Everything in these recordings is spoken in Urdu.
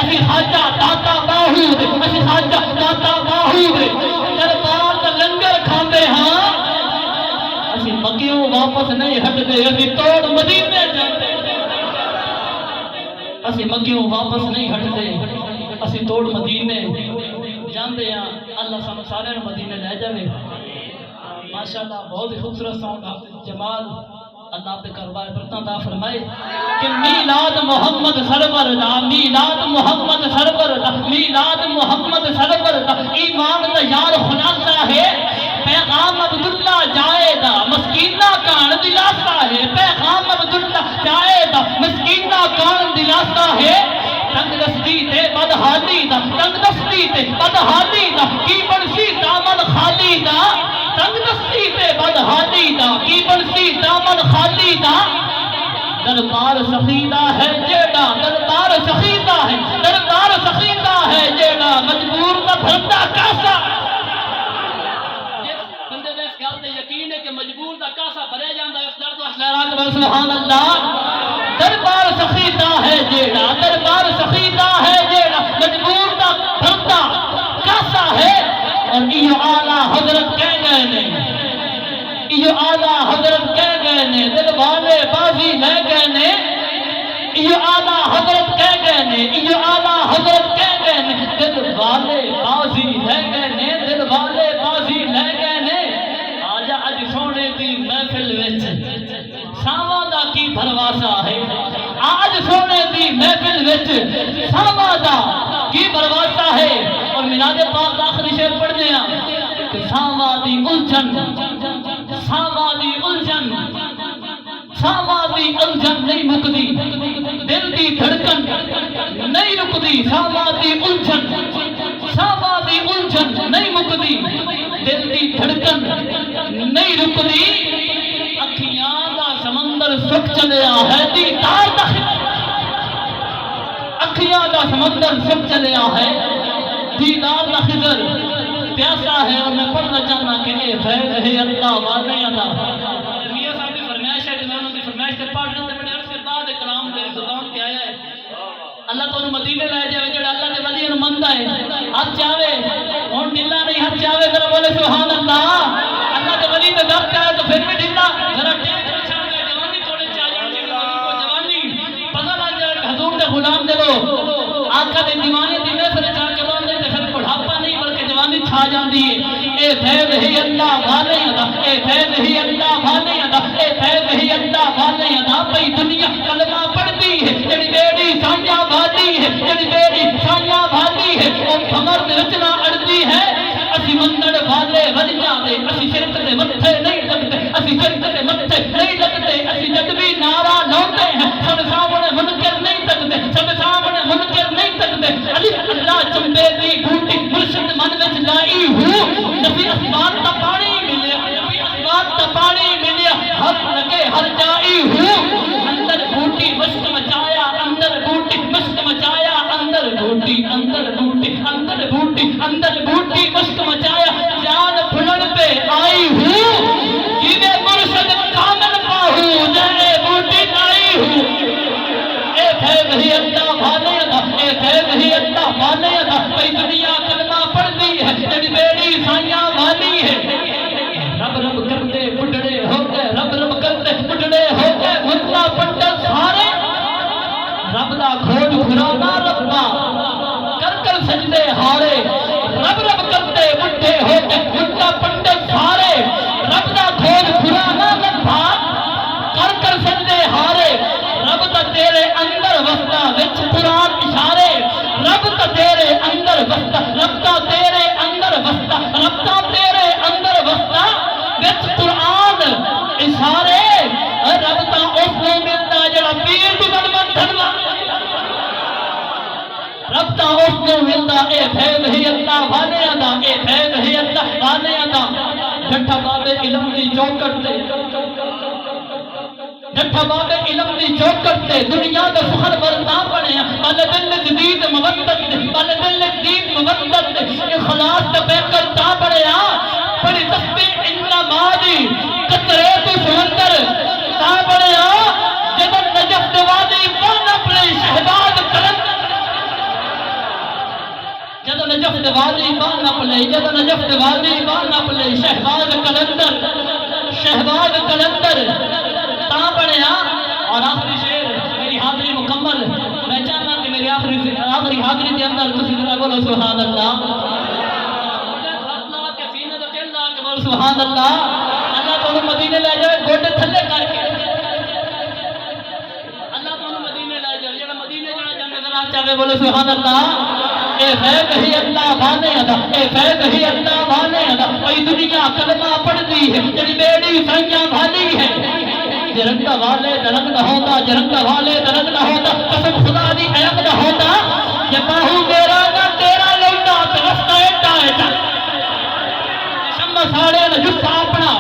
اسی خواجہ داتا باہو دے اسی خواجہ داتا باہو دے دربار دا لنگر کھاندے ہاں اسی مکیوں واپس نہیں ہٹ دے اسی توڑ مدینے جاندے اسی مکیوں واپس نہیں ہٹ دے اسی توڑ مدینے جاندے ہاں اللہ سانو سارے مدینے لے جاوے ماشاءاللہ بہت ہی خوبصورت سانگ حافظ جمال اللہ پہ کروائے برکتاں عطا فرمائے کہ میلاد محمد سرور دا میلاد محمد سرور دا میلاد محمد سرور دا ایمان دا یار خلاصہ ہے پیغام عبداللہ جائے دا مسکینہ کان دلاسہ ہے پیغام عبداللہ جائے دا مسکینہ کان دلاسہ ہے تنگ دستی تے بدحالی دا تنگ دستی تے بدحالی دا کی بنسی دامن خالی دا تنگ دستی تے بدحالی دا کی بنسی دامن خالی دا دربار سخیدہ ہے جیڑا دربار سخیدہ ہے دربار سخیدہ ہے جیڑا مجبور کا بھرتا کاسا جس بندے دے اس خیال تے یقین ہے کہ مجبور دا کاسا بھرے جاندا ہے اس درد و احلارات بر سبحان اللہ دربار سخیدہ ہے جیڑا دربار سخیدہ ہے جیڑا مجبور دا بھرتا کاسا ہے اور یہ اعلیٰ حضرت کہہ گئے نے یہ اعلیٰ حضرت کہہ گئے نے دل والے بازی لے گئے نے یہ اعلیٰ حضرت کہہ گئے نے یہ اعلیٰ حضرت کہہ گئے نے دل والے بازی لے گئے نے دل والے بازی لے گئے نے آجا اج سونے دی محفل وچ ساواں دا کی بھرواسہ ہے آج سونے دی محفل وچ ساواں دا کی بھرواسہ ہے اور میلاد پاک دا آخری شعر پڑھنے ہیں کہ ساواں دی الجھن ساواں دی الجھن ساواں دی الجھن نہیں مکدی دل دی دھڑکن نہیں رکدی ساواں دی الجھن ساواں دی الجھن نہیں مکدی دل دی دھڑکن نہیں رکدی اکھیاں دا سمندر سکھ چلیا ہے دیدار دا اکھیاں دا سمندر سکھ چلیا ہے دیدار دا خضر پیاسا ہے اور میں پڑھنا چاہنا کہ اے فیض ہے اللہ والے ادا میاں صاحب کی فرمائش ہے جنہوں نے فرمائش سے پڑھ رہے بڑے عرصے بعد کلام میری زبان پہ آیا ہے اللہ تو مدینے لے جائے جڑا اللہ کے ولی نوں مندا ہے ہاتھ چاہے ہن ڈھلا نہیں ہاتھ چاہے ذرا بولے سبحان اللہ اللہ کے ولی تے در چاہے تو پھر بھی ڈھلا ذرا ٹیک کر چھڑ دے جوانی توڑے چا جاندی کو جوانی پتہ لگ جائے کہ حضور دے غلام دے لو آقا دے دیوانے دی محفل چا کے باندے تے پھر بڑھاپا نہیں بلکہ جوانی چھا جاندی ہے اے فیض ہی اللہ والے ادا اے فیض ہی اللہ والے ادا اے فیض ہی اللہ والے ادا پئی دنیا کلمہ پڑھتی ہے جڑی بیڑی سانجا بھاتی ہے جڑی بیڑی سانجا بھاتی ہے او کمر تے رچنا اڑتی ہے اسی منن والے ولیاں دے اسی شرک دے متھے نہیں لگتے اسی شرک دے متھے نہیں لگتے اسی جد بھی نعرہ لاتے ہیں سب سامنے منکر نہیں تکتے سب سامنے منکر نہیں تکتے علی اللہ چمبے دی بوٹی مرشد من وچ لائی ہوں نبی اسمان تا پانی ملیا نبی اسمان تا پانی ملیا ہر لگے ہر جائی ہوں اندر بوٹی مشک مچایا اندر بوٹی مشک مچایا اندر بوٹی اندر بوٹی اندر بوٹی اندر بوٹی مشک مچایا جان پھلن پہ آئی ہوں جیوے مرشد کامل پاہوں جانے بوٹی آئی ہوں اے فیض ہی اللہ بھانے ادا اے فیض ہی اللہ بھانے ادا پئی دنیا کلمہ پڑھتی ہے جڑی بیڑی سائیاں والی ہے رب رب کرتے بڑھڑے ہو گئے رب رب کرتے بڑھڑے ہو گئے مطلع پنڈت سارے رب دا کھوج کھرانا ربا کر کر سجدے ہارے رب رب کرتے بڑھے ہو گئے مطلع پنڈت سارے رب دا کھوج کھرانا ربا کر کر سجدے ہارے رب تا تیرے اندر وسطہ وچ قرآن اشارے رب تا تیرے اندر وسطہ رب تا تیرے اندر وسطہ رب تا تیرے اندر وسطہ وچ قرآن اشارے رب تا اس کو ملتا جڑا پیر بھی بنوان دھنوان رب تا اس کو ملتا اے فیض ہی اللہ والے ادا اے فیض ہی اللہ والے ادا جھٹا بابے علم دی چوکٹ تے جھٹا بابے علم دی چوکٹ تے دنیا دا سخن ورتا بنیا بل دل جدید مودت بل دل جدید مودت اخلاص تے بے کرتا بنیا بڑی تسبیح اننا مادی قطرے تو سمندر تا بنیا جب نجف دوادی بان اپنے شہباد کرن نجف والی بان اپنے جب نجف والی بان اپنے شہباز کلندر تا بنیا اور آخری شعر میری حاضری مکمل میں چاہتا کہ میری آخری حاضری کے اندر تسی ذرا بولو سبحان اللہ کے سینے تو دل لا کے بولو سبحان اللہ اللہ تو مدینے لے جائے گوڈے تھلے کر کے اللہ تو مدینے لے جائے جڑا مدینے جڑا جانے ذرا چاہے بولو سبحان اللہ اے فیض ہی اللہ بانے ادا اے فیض ہی اللہ بانے ادا کوئی دنیا کلمہ پڑھتی ہے جڑی بیڑی سائیاں بھالی ہے جرنگا والے درنگ نہ ہوتا جرنگا والے درنگ نہ ہوتا قسم خدا دی عیب نہ ہوتا یہ باہو میرا نہ تیرا لوٹا تو رستہ ایٹا ایٹا شمع ساڑے نہ جسا اپنا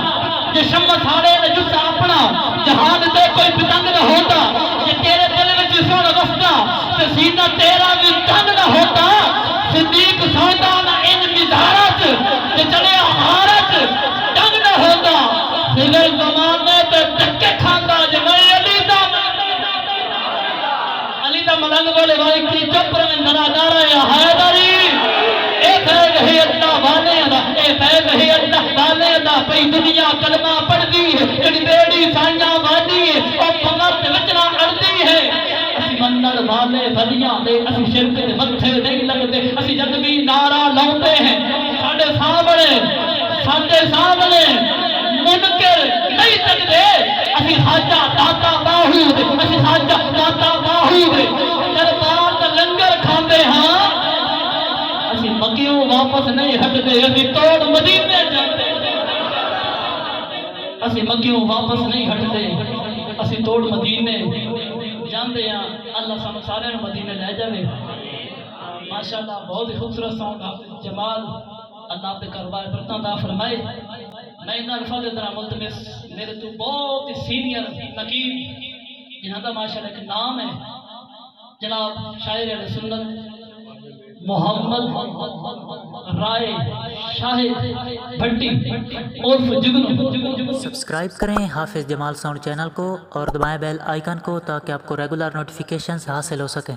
یہ شمع ساڑے نہ جسا اپنا جہان دے کوئی پتنگ نہ ہوتا یہ تیرے دل میں جسوں نہ رستہ تو سینہ تیرا بھی تنگ نہ ہوتا صدیق سوندہ نہ ان مزارت کہ چلے آمارت تنگ نہ ہوتا سلے زمانے تے دکے کھاندہ جمعی علی دا ملنگ بولے بھائی کی چپر میں ذرا دارا یا حیدری اے فیض ہی اللہ والے دا اے فیض ہی اللہ والے دا پئی دنیا کلمہ پڑھ دی ہے جڑی بیڑی سائیاں والی ہے اور پمرد وچنا اڑتی ہے اسی منل والے بلیاں دے اسی شرک دے متھے نہیں لگتے اسی جد بھی نعرہ لاؤتے ہیں ساڈے سامنے منکر نہیں سکتے اسی حاجہ داتا باہو دے اسی حاجہ داتا باہو دے دربار دا لنگر کھاندے ہاں اسی مکیوں واپس نہیں ہٹتے اسی توڑ مدینے جاتے اسی مکیوں واپس نہیں ہٹتے اسی توڑ مدینے جاندے ہیں اللہ سانو سارے مدینے لے جاوے ماشاءاللہ بہت ہی خوبصورت ساؤنڈ حافظ جمال اللہ آپ دے کاروبار برتاں دا فرمائے میں ان الفاظ طرح ملتمس میرے تو بہت ہی سینئر نقیب جنہاں دا ماشاءاللہ ایک نام ہے جناب شاعر اہل سنت محمد رائے شاہ بھٹی عرف جگنو سبسکرائب کریں حافظ جمال ساؤنڈ چینل کو اور دبائیں بیل آئیکن کو تاکہ آپ کو ریگولر نوٹیفیکیشنز حاصل ہو سکیں